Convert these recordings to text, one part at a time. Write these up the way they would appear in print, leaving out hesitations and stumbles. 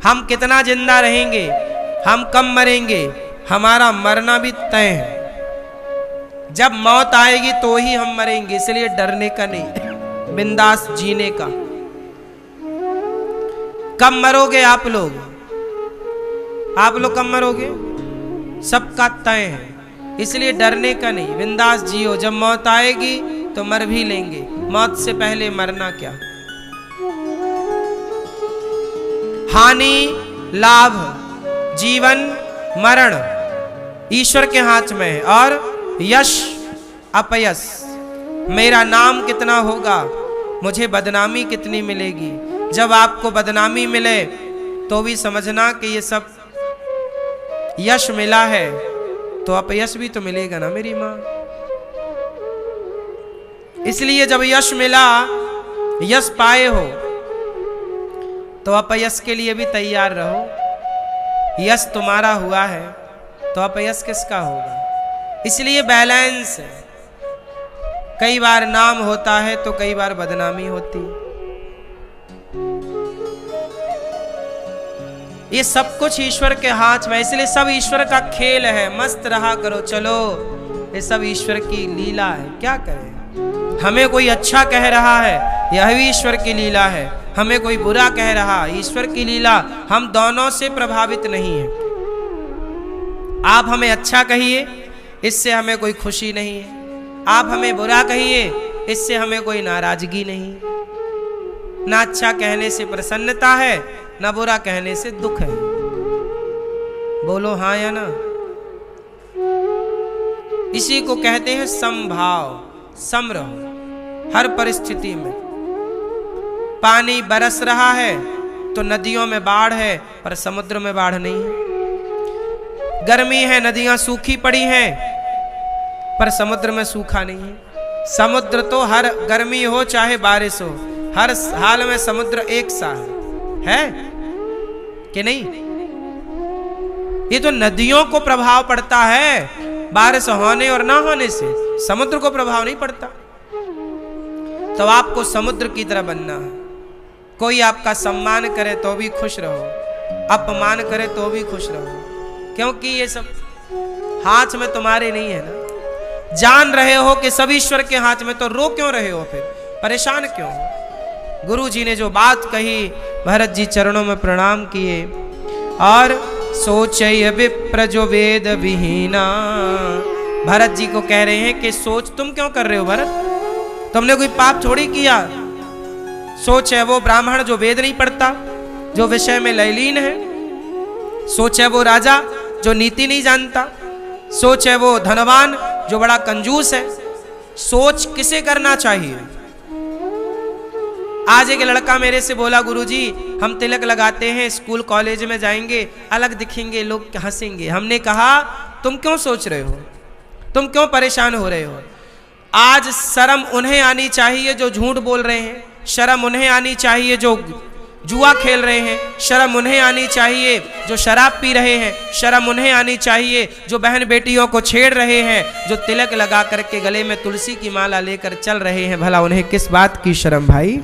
हम कितना जिंदा रहेंगे, हम कब मरेंगे, हमारा मरना भी तय है। जब मौत आएगी तो ही हम मरेंगे, इसलिए डरने का नहीं, बिंदास जीने का। कब मरोगे आप लोग कब मरोगे, सबका तय है, इसलिए डरने का नहीं, बिंदास जियो। जब मौत आएगी तो मर भी लेंगे, मौत से पहले मरना क्या। हानि लाभ जीवन मरण ईश्वर के हाथ में है, और यश अपयश, मेरा नाम कितना होगा, मुझे बदनामी कितनी मिलेगी। जब आपको बदनामी मिले तो भी समझना कि ये सब यश मिला है, तो अपयश भी तो मिलेगा ना मेरी माँ। इसलिए जब यश मिला, यश पाए हो, तो अपयश के लिए भी तैयार रहो। यश तुम्हारा हुआ है तो अपयश किसका होगा। इसलिए बैलेंस है, कई बार नाम होता है तो कई बार बदनामी होती। ये सब कुछ ईश्वर के हाथ में, इसलिए सब ईश्वर का खेल है। मस्त रहा करो, चलो, ये सब ईश्वर की लीला है। क्या करें, हमें कोई अच्छा कह रहा है, यह भी ईश्वर की लीला है। हमें कोई बुरा कह रहा, ईश्वर की लीला। हम दोनों से प्रभावित नहीं है। आप हमें अच्छा कहिए, इससे हमें कोई खुशी नहीं है। आप हमें बुरा कहिए, इससे हमें कोई नाराजगी नहीं। ना अच्छा कहने से प्रसन्नता है, ना बुरा कहने से दुख है। बोलो हाँ या ना। इसी को कहते हैं समभाव, सम रहो हर परिस्थिति में। पानी बरस रहा है तो नदियों में बाढ़ है, पर समुद्र में बाढ़ नहीं है। गर्मी है, नदियां सूखी पड़ी हैं, पर समुद्र में सूखा नहीं है। समुद्र तो हर गर्मी हो चाहे बारिश हो, हर हाल में समुद्र एक सा है कि नहीं। ये तो नदियों को प्रभाव पड़ता है, बारिश होने और ना होने से समुद्र को प्रभाव नहीं पड़ता। तो आपको समुद्र की तरह बनना है। कोई आपका सम्मान करे तो भी खुश रहो, अपमान करे तो भी खुश रहो, क्योंकि ये सब हाथ में तुम्हारे नहीं है ना। जान रहे हो कि सब ईश्वर के हाथ में, तो रो क्यों रहे हो, फिर परेशान क्यों हो। गुरु जी ने जो बात कही, भरत जी चरणों में प्रणाम किए और सोचय विप्र जो वेद विहीना। भरत जी को कह रहे हैं कि सोच तुम क्यों कर रहे हो भरत, तुमने कोई पाप थोड़ी किया। सोच है वो ब्राह्मण जो वेद नहीं पढ़ता, जो विषय में लयलीन है। सोच है वो राजा जो नीति नहीं जानता। सोच है वो धनवान जो बड़ा कंजूस है। सोच किसे करना चाहिए। आज एक लड़का मेरे से बोला, गुरुजी हम तिलक लगाते हैं, स्कूल कॉलेज में जाएंगे, अलग दिखेंगे, लोग हंसेंगे। हमने कहा तुम क्यों सोच रहे हो, तुम क्यों परेशान हो रहे हो। आज शर्म उन्हें आनी चाहिए जो झूठ बोल रहे हैं, शर्म उन्हें आनी चाहिए जो जुआ खेल रहे हैं, शर्म उन्हें आनी चाहिए जो शराब पी रहे हैं, शर्म उन्हें आनी चाहिए जो बहन बेटियों को छेड़ रहे हैं, जो तिलक लगा करके गले में तुलसी की माला लेकर चल रहे हैं। भला उन्हें किस बात की शर्म भाई।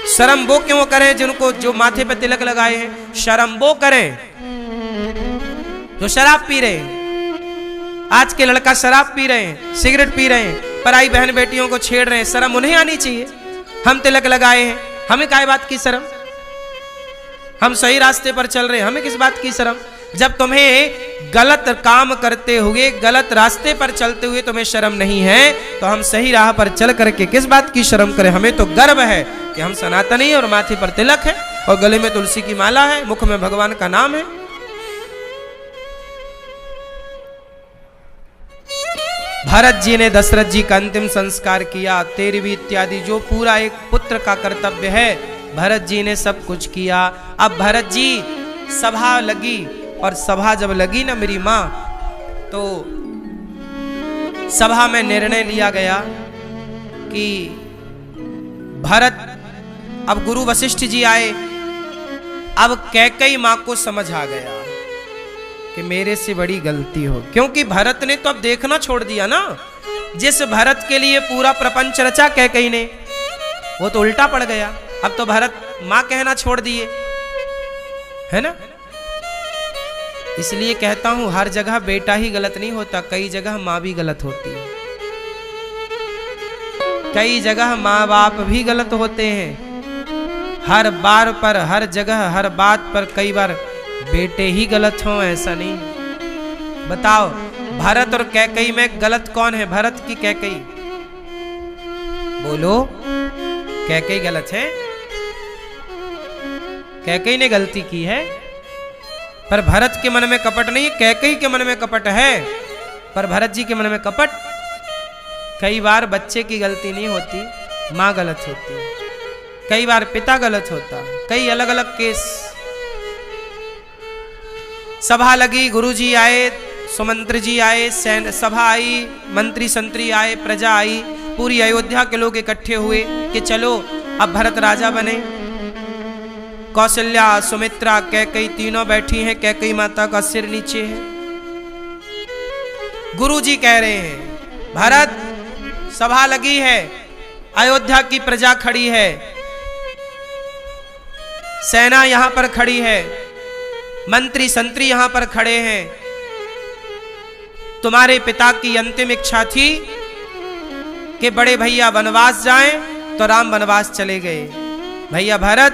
शर्म वो क्यों करें जिनको, जो माथे पे तिलक लगाए हैं। शर्म वो करें जो शराब पी रहे हैं। आज के लड़का शराब पी रहे हैं, सिगरेट पी रहे हैं, पराई बहन बेटियों को छेड़ रहे हैं, शर्म उन्हें आनी चाहिए। हम तिलक लगाए हैं, हमें काय बात की शर्म। हम सही रास्ते पर चल रहे हैं, हमें किस बात की शर्म। जब तुम्हें गलत काम करते हुए, गलत रास्ते पर चलते हुए तुम्हें शर्म नहीं है, तो हम सही राह पर चल करके किस बात की शर्म करें। हमें तो गर्व है कि हम सनातनी हैं और माथे पर तिलक है और गले में तुलसी की माला है, मुख में भगवान का नाम है। भरत जी ने दशरथ जी का अंतिम संस्कार किया। 13वीं इत्यादि जो पूरा एक पुत्र का कर्तव्य है, भरत जी ने सब कुछ किया। अब भरत जी सभा लगी, और सभा जब लगी ना मेरी माँ, तो सभा में निर्णय लिया गया कि भरत, अब गुरु वशिष्ठ जी आए। अब कैकेयी माँ को समझ आ गया कि मेरे से बड़ी गलती हो, क्योंकि भरत ने तो अब देखना छोड़ दिया ना। जिस भरत के लिए पूरा प्रपंच रचा कैकेयी ने, वो तो उल्टा पड़ गया। अब तो भरत माँ कहना छोड़ दिए, है ना। इसलिए कहता हूं हर जगह बेटा ही गलत नहीं होता, कई जगह माँ भी गलत होती है, कई जगह माँ बाप भी गलत होते हैं। हर बार पर, हर जगह, हर बात पर कई बार बेटे ही गलत हों ऐसा नहीं। बताओ भरत और कैकेयी में गलत कौन है, भरत की कैकेयी? बोलो, कैकेयी गलत है, कैकेयी ने गलती की है। पर भरत के मन में कपट नहीं है, कैकेयी के मन में कपट है, पर भरत जी के मन में कपट। कई बार बच्चे की गलती नहीं होती, माँ गलत होती है, कई बार पिता गलत होता, कई अलग अलग केस। सभा लगी, गुरुजी आए, सुमंत्री जी आए, सभा आई, मंत्री संतरी आए, प्रजा आई, पूरी अयोध्या के लोग इकट्ठे हुए कि चलो अब भरत राजा बने। कौशल्या, सुमित्रा, कैकेयी तीनों बैठी हैं, कैकेयी माता का सिर नीचे है। गुरुजी कह रहे हैं भरत सभा लगी है, अयोध्या की प्रजा खड़ी है, सेना यहां पर खड़ी है, मंत्री संतरी यहां पर खड़े हैं। तुम्हारे पिता की अंतिम इच्छा थी कि बड़े भैया वनवास जाएं, तो राम वनवास चले गए। भैया भरत,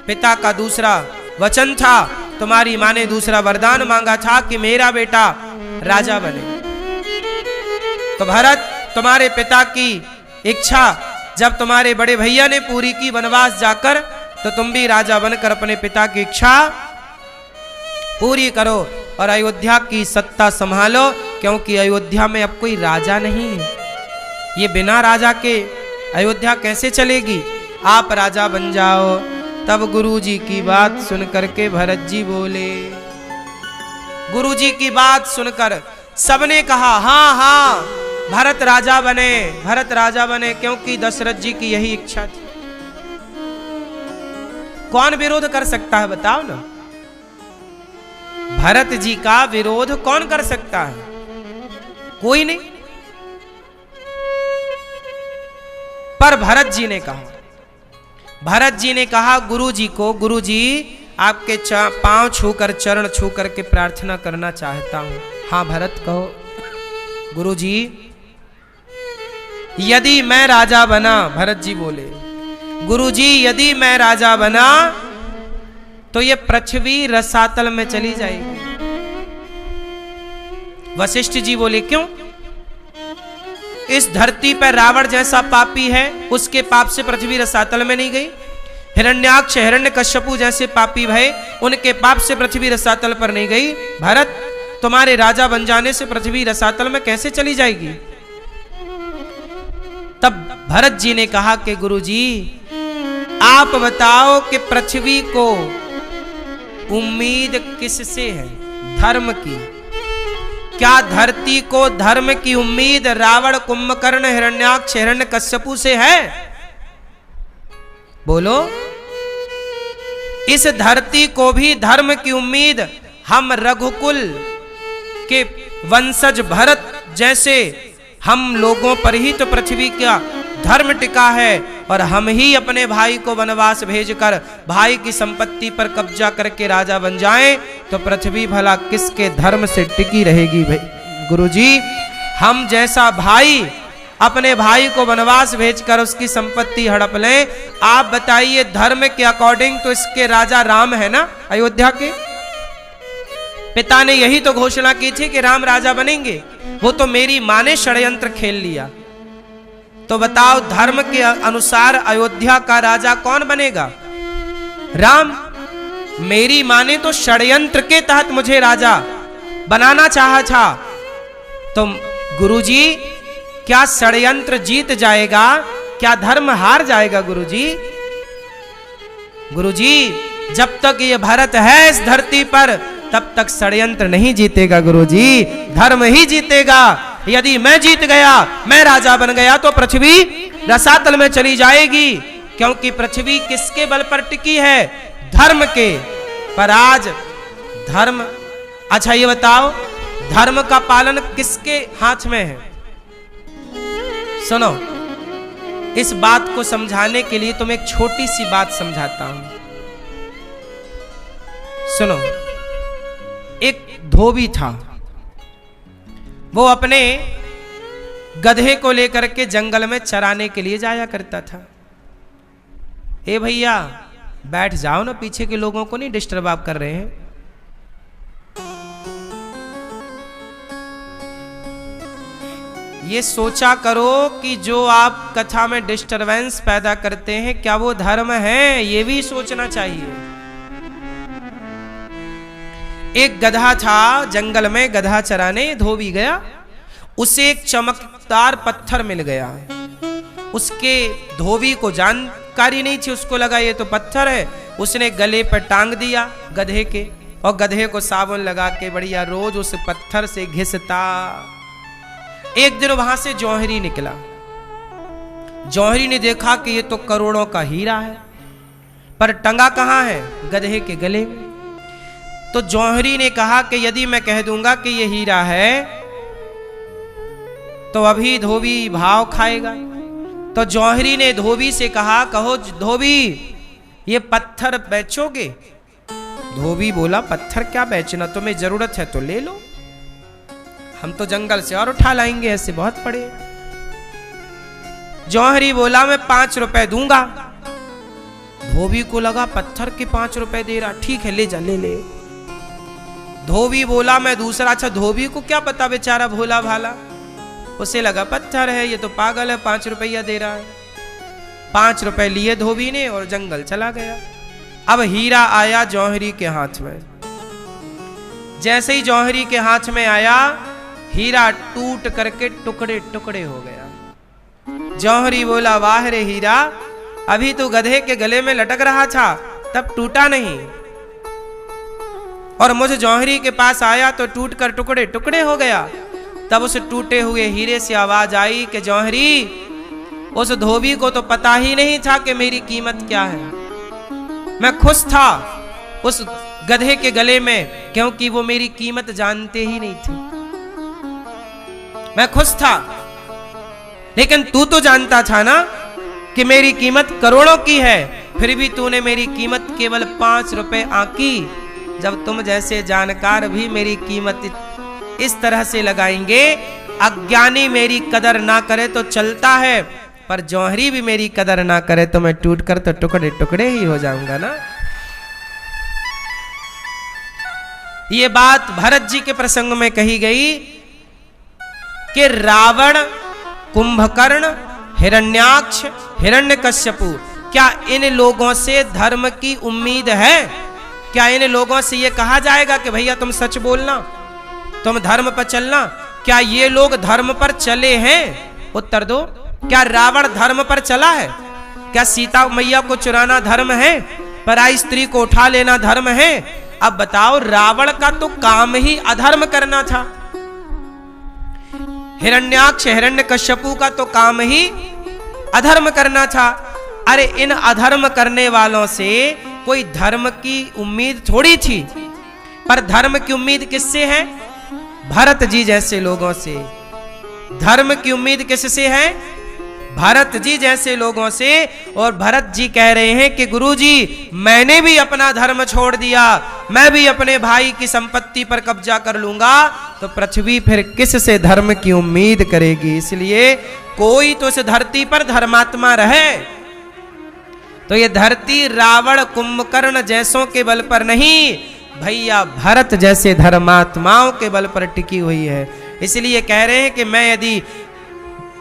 पिता का दूसरा वचन था, तुम्हारी मां ने दूसरा वरदान मांगा था कि मेरा बेटा राजा बने। तो भरत, तुम्हारे पिता की इच्छा जब तुम्हारे बड़े भैया ने पूरी की वनवास जाकर, तो तुम भी राजा बनकर अपने पिता की इच्छा पूरी करो और अयोध्या की सत्ता संभालो, क्योंकि अयोध्या में अब कोई राजा नहीं है। ये बिना राजा के अयोध्या कैसे चलेगी? आप राजा बन जाओ। तब गुरुजी की बात सुनकर के भरत जी बोले, गुरुजी की बात सुनकर सबने कहा हाँ हाँ भरत राजा बने, भरत राजा बने, क्योंकि दशरथ जी की यही इच्छा थी। कौन विरोध कर सकता है बताओ ना? भरत जी का विरोध कौन कर सकता है? कोई नहीं। पर भरत जी ने कहा, भरत जी ने कहा गुरु जी को, गुरु जी आपके पांव छूकर, चरण छूकर के प्रार्थना करना चाहता हूं। हाँ भरत कहो। गुरु जी यदि मैं राजा बना, भरत जी बोले, गुरु जी यदि मैं राजा बना तो ये पृथ्वी रसातल में चली जाएगी। वशिष्ठ जी बोले क्यों? इस धरती पर रावण जैसा पापी है, उसके पाप से पृथ्वी रसातल में नहीं गई। हिरण्याक्ष, हिरण्यकश्यपु जैसे पापी भय, उनके पाप से पृथ्वी रसातल पर नहीं गई। भरत, तुम्हारे राजा बन जाने से पृथ्वी रसातल में कैसे चली जाएगी? तब भरत जी ने कहा कि गुरुजी आप बताओ कि पृथ्वी को उम्मीद किससे है? धर्म की। क्या धरती को धर्म की उम्मीद रावण, कुंभकर्ण, हिरण्याक्ष, हिरण्यकश्यपु से है? बोलो। इस धरती को भी धर्म की उम्मीद हम रघुकुल के वंशज भरत जैसे हम लोगों पर ही तो पृथ्वी का धर्म टिका है, और हम ही अपने भाई को वनवास भेजकर भाई की संपत्ति पर कब्जा करके राजा बन जाएं, तो पृथ्वी भला किसके धर्म से टिकी रहेगी? भाई गुरुजी, हम जैसा भाई अपने भाई को वनवास भेजकर उसकी संपत्ति हड़प लें, आप बताइए धर्म के अकॉर्डिंग तो इसके राजा राम है ना अयोध्या के। पिता ने यही तो घोषणा की थी कि राम राजा बनेंगे, वो तो मेरी मां ने षड्यंत्र खेल लिया। तो बताओ धर्म के अनुसार अयोध्या का राजा कौन बनेगा? राम। मेरी मां ने तो षड्यंत्र के तहत मुझे राजा बनाना चाहा था। तो गुरुजी क्या षड्यंत्र जीत जाएगा? क्या धर्म हार जाएगा? गुरुजी, गुरुजी जब तक ये भरत है इस धरती पर तब तक षड्यंत्र नहीं जीतेगा गुरुजी, धर्म ही जीतेगा। यदि मैं जीत गया, मैं राजा बन गया, तो पृथ्वी रसातल में चली जाएगी, क्योंकि पृथ्वी किसके बल पर टिकी है? धर्म के। पर आज धर्म, अच्छा ये बताओ धर्म का पालन किसके हाथ में है? सुनो, इस बात को समझाने के लिए तुम्हें एक छोटी सी बात समझाता हूं। सुनो, एक धोबी था, वो अपने गधे को लेकर के जंगल में चराने के लिए जाया करता था। ए भैया बैठ जाओ ना, पीछे के लोगों को नहीं डिस्टर्ब आप कर रहे हैं। ये सोचा करो कि जो आप कथा में डिस्टरबेंस पैदा करते हैं क्या वो धर्म है, ये भी सोचना चाहिए। एक गधा था, जंगल में गधा चराने धोबी गया, उसे एक चमकदार पत्थर मिल गया। उसके धोबी को जानकारी नहीं थी, उसको लगा ये तो पत्थर है। उसने गले पर टांग दिया गधे के, और गधे को साबुन लगा के बढ़िया रोज उस पत्थर से घिसता। एक दिन वहां से जौहरी निकला। जौहरी ने देखा कि ये तो करोड़ों का हीरा है, पर टंगा कहां है? गधे के गले में। तो जौहरी ने कहा कि यदि मैं कह दूंगा कि ये हीरा है तो अभी धोबी भाव खाएगा। तो जौहरी ने धोबी से कहा, कहो धोबी ये पत्थर बेचोगे? धोबी बोला, पत्थर क्या बेचना, तुम्हें जरूरत है तो ले लो, हम तो जंगल से और उठा लाएंगे, ऐसे बहुत पड़े। जौहरी बोला, मैं 5 रुपए दूंगा। धोबी को लगा पत्थर के 5 रुपए दे रहा, ठीक है ले जा, ले ले। धोबी बोला मैं दूसरा। अच्छा, धोबी को क्या पता, बेचारा भोला भाला, उसे लगा पत्थर है, ये तो पागल है, 5 रुपया दे रहा है। 5 रुपए लिए धोबी ने और जंगल चला गया। अब हीरा आया जौहरी के हाथ में। जैसे ही जौहरी के हाथ में आया, हीरा टूट करके टुकड़े टुकड़े हो गया। जौहरी बोला, वाह रे हीरा, अभी तो गधे के गले में लटक रहा था तब टूटा नहीं, और मुझे जौहरी के पास आया तो टूट कर टुकड़े टुकड़े हो गया। तब उस टूटे हुए हीरे से आवाज आई कि जौहरी, उस धोबी को तो पता ही नहीं था कि मेरी कीमत क्या है। मैं खुश था उस गधे के गले में, क्योंकि वो मेरी कीमत जानते ही नहीं थे। मैं खुश था, लेकिन तू तो जानता था ना कि मेरी कीमत करोड़ों की है, फिर भी तूने मेरी कीमत केवल 5 रुपए आंकी। जब तुम जैसे जानकार भी मेरी कीमत इस तरह से लगाएंगे, अज्ञानी मेरी कदर ना करे तो चलता है, पर जौहरी भी मेरी कदर ना करे तो मैं टूट कर तो टुकड़े टुकड़े ही हो जाऊंगा ना। ये बात भरत जी के प्रसंग में कही गई कि रावण, कुंभकर्ण, हिरण्याक्ष, हिरण्यकश्यपु, क्या इन लोगों से धर्म की उम्मीद है? क्या इन लोगों से ये कहा जाएगा कि भैया तुम सच बोलना, तुम धर्म पर चलना? क्या ये लोग धर्म पर चले हैं? उत्तर दो। क्या रावण धर्म पर चला है? क्या सीता मैया को चुराना धर्म है? पराई स्त्री को उठा लेना धर्म है? अब बताओ, रावण का तो काम ही अधर्म करना था। हिरण्याक्ष, हिरण्यकश्यपु का तो काम ही अधर्म करना था। अरे इन अधर्म करने वालों से कोई धर्म की उम्मीद थोड़ी थी, पर धर्म की उम्मीद किससे है? भरत जी जैसे लोगों से। धर्म की उम्मीद किससे है? भरत जी जैसे लोगों से। और भरत जी कह रहे हैं कि गुरुजी, मैंने भी अपना धर्म छोड़ दिया, मैं भी अपने भाई की संपत्ति पर कब्जा कर लूंगा, तो पृथ्वी फिर किस से धर्म की उम्मीद करेगी? इसलिए कोई तो इस धरती पर धर्मात्मा रहे। तो ये धरती रावण, कुंभकर्ण जैसों के बल पर नहीं, भैया भरत जैसे धर्मात्माओं के बल पर टिकी हुई है। इसलिए कह रहे हैं कि मैं यदि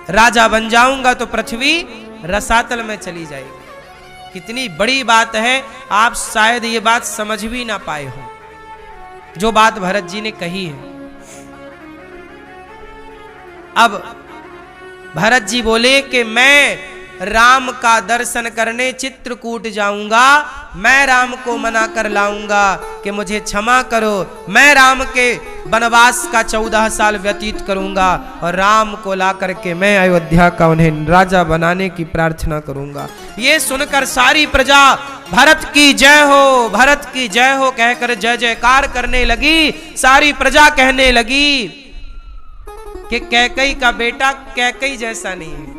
राजा बन जाऊंगा तो पृथ्वी रसातल में चली जाएगी। कितनी बड़ी बात है, आप शायद ये बात समझ भी ना पाए हो, जो बात भरत जी ने कही है। अब भरत जी बोले कि मैं राम का दर्शन करने चित्रकूट जाऊंगा, मैं राम को मना कर लाऊंगा कि मुझे क्षमा करो, मैं राम के वनवास का 14 साल व्यतीत करूंगा और राम को ला करके मैं अयोध्या का उन्हें राजा बनाने की प्रार्थना करूंगा। ये सुनकर सारी प्रजा भरत की जय हो, भरत की जय हो कहकर जय जयकार करने लगी। सारी प्रजा कहने लगी कि कैकई का बेटा कैकई जैसा नहीं है,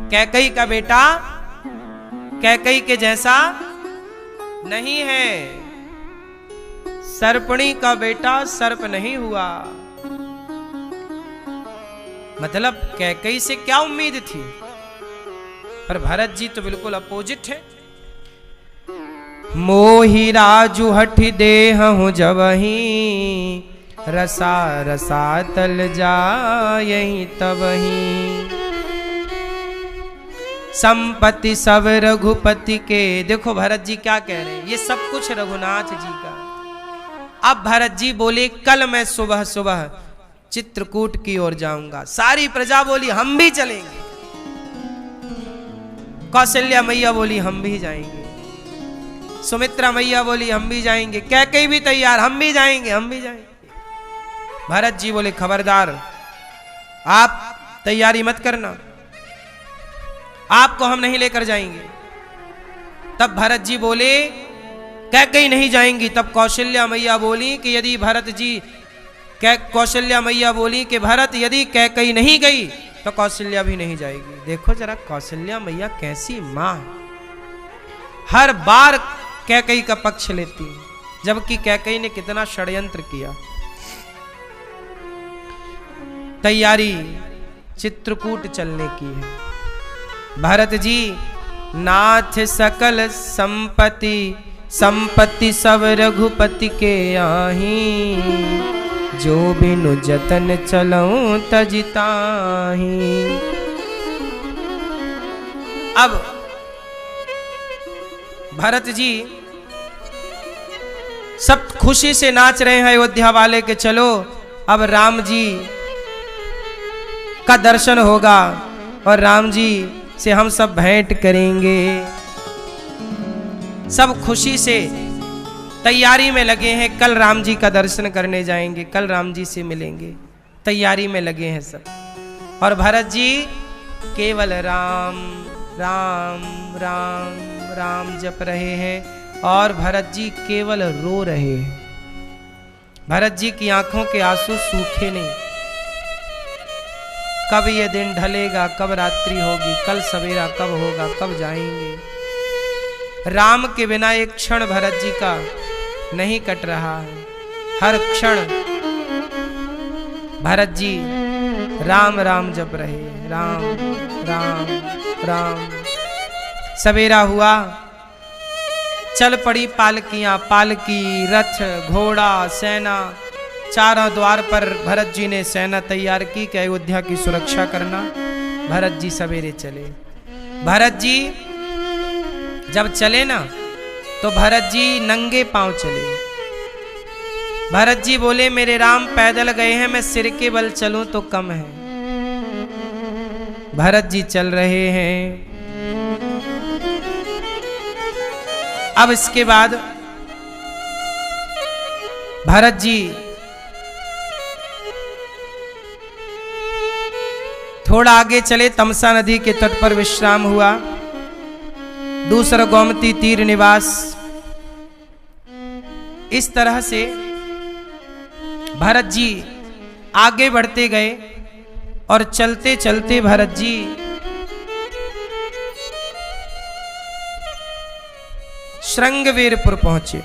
कैकई का बेटा कैकई के जैसा नहीं है। सर्पणी का बेटा सर्प नहीं हुआ। मतलब कैकेयी से क्या उम्मीद थी, पर भरत जी तो बिल्कुल अपोजिट है। मोहि राजु हठ देहु जबहि, रसा रसा तल जायहि तबहि। संपत्ति सब रघुपति के। देखो भरत जी क्या कह रहे हैं, ये सब कुछ रघुनाथ जी का। अब भरत जी बोले कल मैं सुबह सुबह चित्रकूट की ओर जाऊंगा। सारी प्रजा बोली हम भी चलेंगे। कौशल्या मैया बोली हम भी जाएंगे। सुमित्रा मैया बोली हम भी जाएंगे। कैकेयी भी तैयार, हम भी जाएंगे, हम भी जाएंगे। भरत जी बोले खबरदार, आप तैयारी मत करना, आपको हम नहीं लेकर जाएंगे। तब भरत जी बोले कैकेयी नहीं जाएंगी। तब कौशल्या मैया बोली कि यदि भरत जी, कौशल्या मैया बोली कि भरत यदि कैकेयी नहीं गई तो कौशल्या भी नहीं जाएगी। देखो जरा कौशल्या मैया कैसी मां, हर बार कैकेयी का पक्ष लेती, जबकि कैकेयी ने कितना षड्यंत्र किया। तैयारी चित्रकूट चलने की है। भरत जी नाथ सकल संपत्ति, संपत्ति सब रघुपति के आही, जो बिनु जतन चलऊं तजिताही। अब भरत जी सब खुशी से नाच रहे हैं अयोध्या वाले के चलो अब राम जी का दर्शन होगा और राम जी से हम सब भेंट करेंगे। सब खुशी से तैयारी में लगे हैं, कल राम जी का दर्शन करने जाएंगे, कल राम जी से मिलेंगे, तैयारी में लगे हैं सब। और भरत जी केवल राम राम राम राम जप रहे हैं और भरत जी केवल रो रहे हैं। भरत जी की आंखों के आंसू सूखे नहीं। कब ये दिन ढलेगा, कब रात्रि होगी, कल सवेरा कब होगा, कब जाएंगे। राम के बिना एक क्षण भरत जी का नहीं कट रहा है। हर क्षण भरत जी राम राम जप रहे हैं, राम राम राम। सवेरा हुआ, चल पड़ी पालकियां, पालकी, रथ, घोड़ा, सेना। चारों द्वार पर भरत जी ने सेना तैयार की कि अयोध्या की सुरक्षा करना। भरत जी सवेरे चले। भरत जी जब चले ना तो भरत जी नंगे पांव चले। भरत जी बोले मेरे राम पैदल गए हैं, मैं सिर के बल चलूं तो कम है। भरत जी चल रहे हैं। अब इसके बाद भरत जी थोड़ा आगे चले, तमसा नदी के तट पर विश्राम हुआ। दूसरा गोमती तीर निवास। इस तरह से भरत जी आगे बढ़ते गए और चलते चलते भरत जी श्रृंगवेरपुर पहुंचे।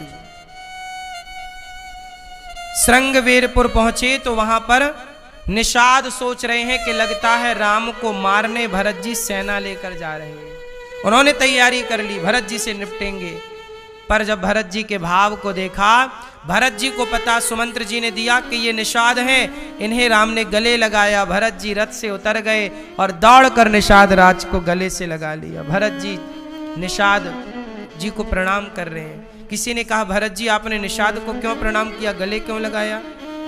श्रृंगवेरपुर पहुंचे तो वहां पर निषाद सोच रहे हैं कि लगता है राम को मारने भरत जी सेना लेकर जा रहे हैं। उन्होंने तैयारी कर ली, भरत जी से निपटेंगे। पर जब भरत जी के भाव को देखा, भरत जी को पता सुमंत्र जी ने दिया कि ये निषाद हैं, इन्हें राम ने गले लगाया। भरत जी रथ से उतर गए और दौड़कर निषाद राज को गले से लगा लिया। भरत जी निषाद जी को प्रणाम कर रहे हैं। किसी ने कहा भरत जी आपने निषाद को क्यों प्रणाम किया, गले क्यों लगाया?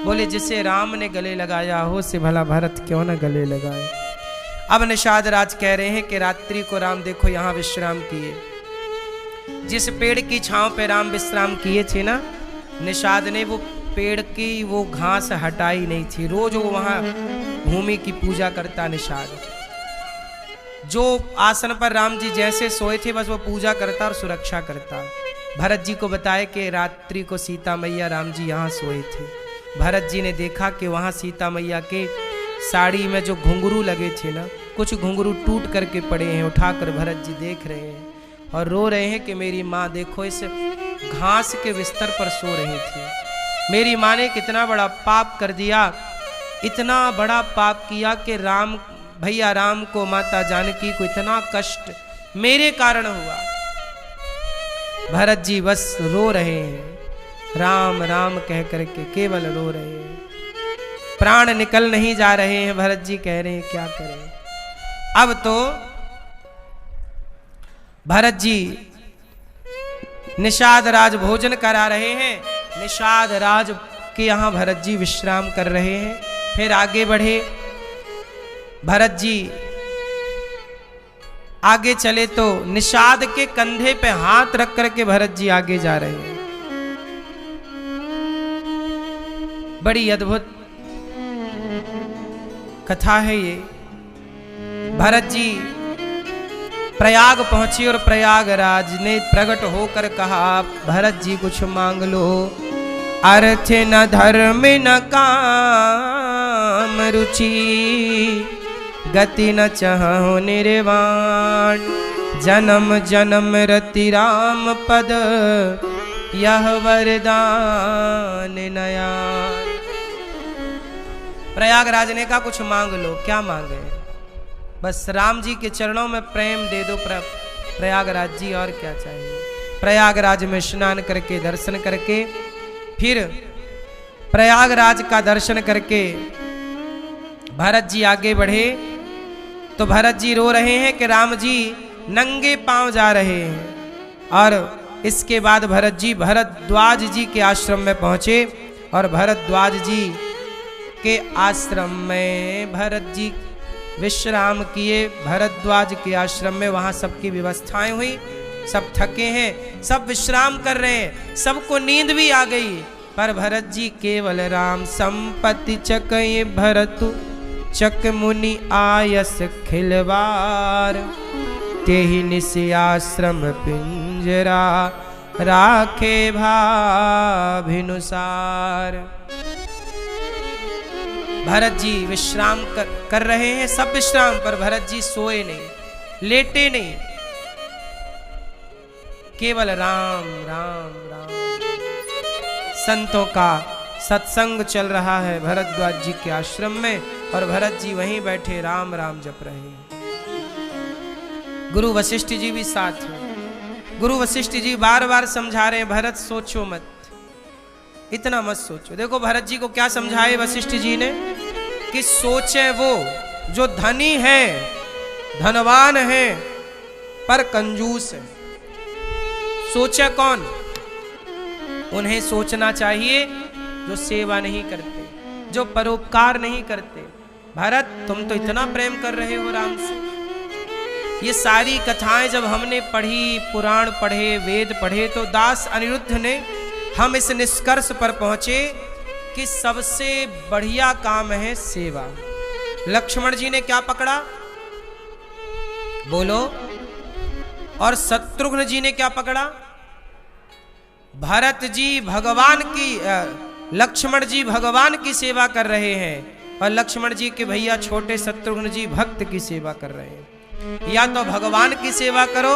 बोले जिसे राम ने गले लगाया हो से भला भरत क्यों ना गले लगाए। अब निषाद राज कह रहे हैं कि रात्रि को राम देखो यहाँ विश्राम किए। जिस पेड़ की छांव पे राम विश्राम किए थे ना, निषाद ने वो पेड़ की वो घास हटाई नहीं थी। रोज वो वहां भूमि की पूजा करता निषाद। जो आसन पर राम जी जैसे सोए थे बस वो पूजा करता और सुरक्षा करता। भरत जी को बताया कि रात्रि को सीता मैया राम जी यहाँ सोए थे। भरत जी ने देखा कि वहाँ सीता मैया के साड़ी में जो घुंघरू लगे थे ना, कुछ घुंघरू टूट करके पड़े हैं। उठाकर भरत जी देख रहे हैं और रो रहे हैं कि मेरी माँ देखो इस घास के बिस्तर पर सो रही थी। मेरी माँ ने कितना बड़ा पाप कर दिया, इतना बड़ा पाप किया कि राम भैया राम को, माता जानकी को इतना कष्ट मेरे कारण हुआ। भरत जी बस रो रहे हैं, राम राम कह करके केवल रो रहे हैं, प्राण निकल नहीं जा रहे हैं। भरत जी कह रहे हैं क्या करें। अब तो भरत जी निषाद राज भोजन करा रहे हैं, निषाद राज के यहां भरत जी विश्राम कर रहे हैं। फिर आगे बढ़े भरत जी, आगे चले तो निषाद के कंधे पे हाथ रख करके भरत जी आगे जा रहे हैं। बड़ी अद्भुत कथा है ये। भरत जी प्रयाग पहुंचे और प्रयागराज ने प्रकट होकर कहा, भरत जी कुछ मांग लो, अर्थ न धर्म न काम रुचि, गति न चाहो निर्वाण, जन्म जन्म रति राम पद, यह वरदान नयान। प्रयागराज ने कहा कुछ मांग लो। क्या मांगे? बस राम जी के चरणों में प्रेम दे दो प्रयागराज जी, और क्या चाहिए। प्रयागराज में स्नान करके दर्शन करके फिर प्रयागराज का दर्शन करके भरत जी आगे बढ़े तो भरत जी रो रहे हैं कि राम जी नंगे पांव जा रहे हैं। और इसके बाद भरत जी भरद्वाज जी के आश्रम में पहुंचे और भरद्वाज जी के आश्रम में भरत जी विश्राम किए। भरद्वाज के आश्रम में वहां सबकी व्यवस्थाएं हुई, सब थके हैं, सब विश्राम कर रहे हैं, सबको नींद भी आ गई, पर भरत जी केवल राम संपत्ति चकय भरतु चक मुनि आयस खिलवार, तेहि निसि आश्रम पिंजरा राखे भाभिनुसार। भरत जी विश्राम कर रहे हैं, सब विश्राम, पर भरत जी सोए नहीं, लेटे नहीं, केवल राम राम राम। संतों का सत्संग चल रहा है भरद्वाज जी के आश्रम में और भरत जी वहीं बैठे राम राम जप रहे हैं। गुरु वशिष्ठ जी भी साथ में। गुरु वशिष्ठ जी बार बार समझा रहे हैं, भरत सोचो मत, इतना मत सोचो। देखो भरत जी को क्या समझाए वशिष्ठ जी ने कि सोचे वो जो धनी है, धनवान है, पर कंजूस है। सोचे कौन? उन्हें सोचना चाहिए जो सेवा नहीं करते, जो परोपकार नहीं करते। भरत तुम तो इतना प्रेम कर रहे हो राम से। ये सारी कथाएं जब हमने पढ़ी, पुराण पढ़े, वेद पढ़े, तो दास अनिरुद्ध ने हम इस निष्कर्ष पर पहुंचे कि सबसे बढ़िया काम है सेवा। लक्ष्मण जी ने क्या पकड़ा? बोलो। और शत्रुघ्न जी ने क्या पकड़ा? भरत जी भगवान की, लक्ष्मण जी भगवान की सेवा कर रहे हैं और लक्ष्मण जी के भैया छोटे शत्रुघ्न जी भक्त की सेवा कर रहे हैं। या तो भगवान की सेवा करो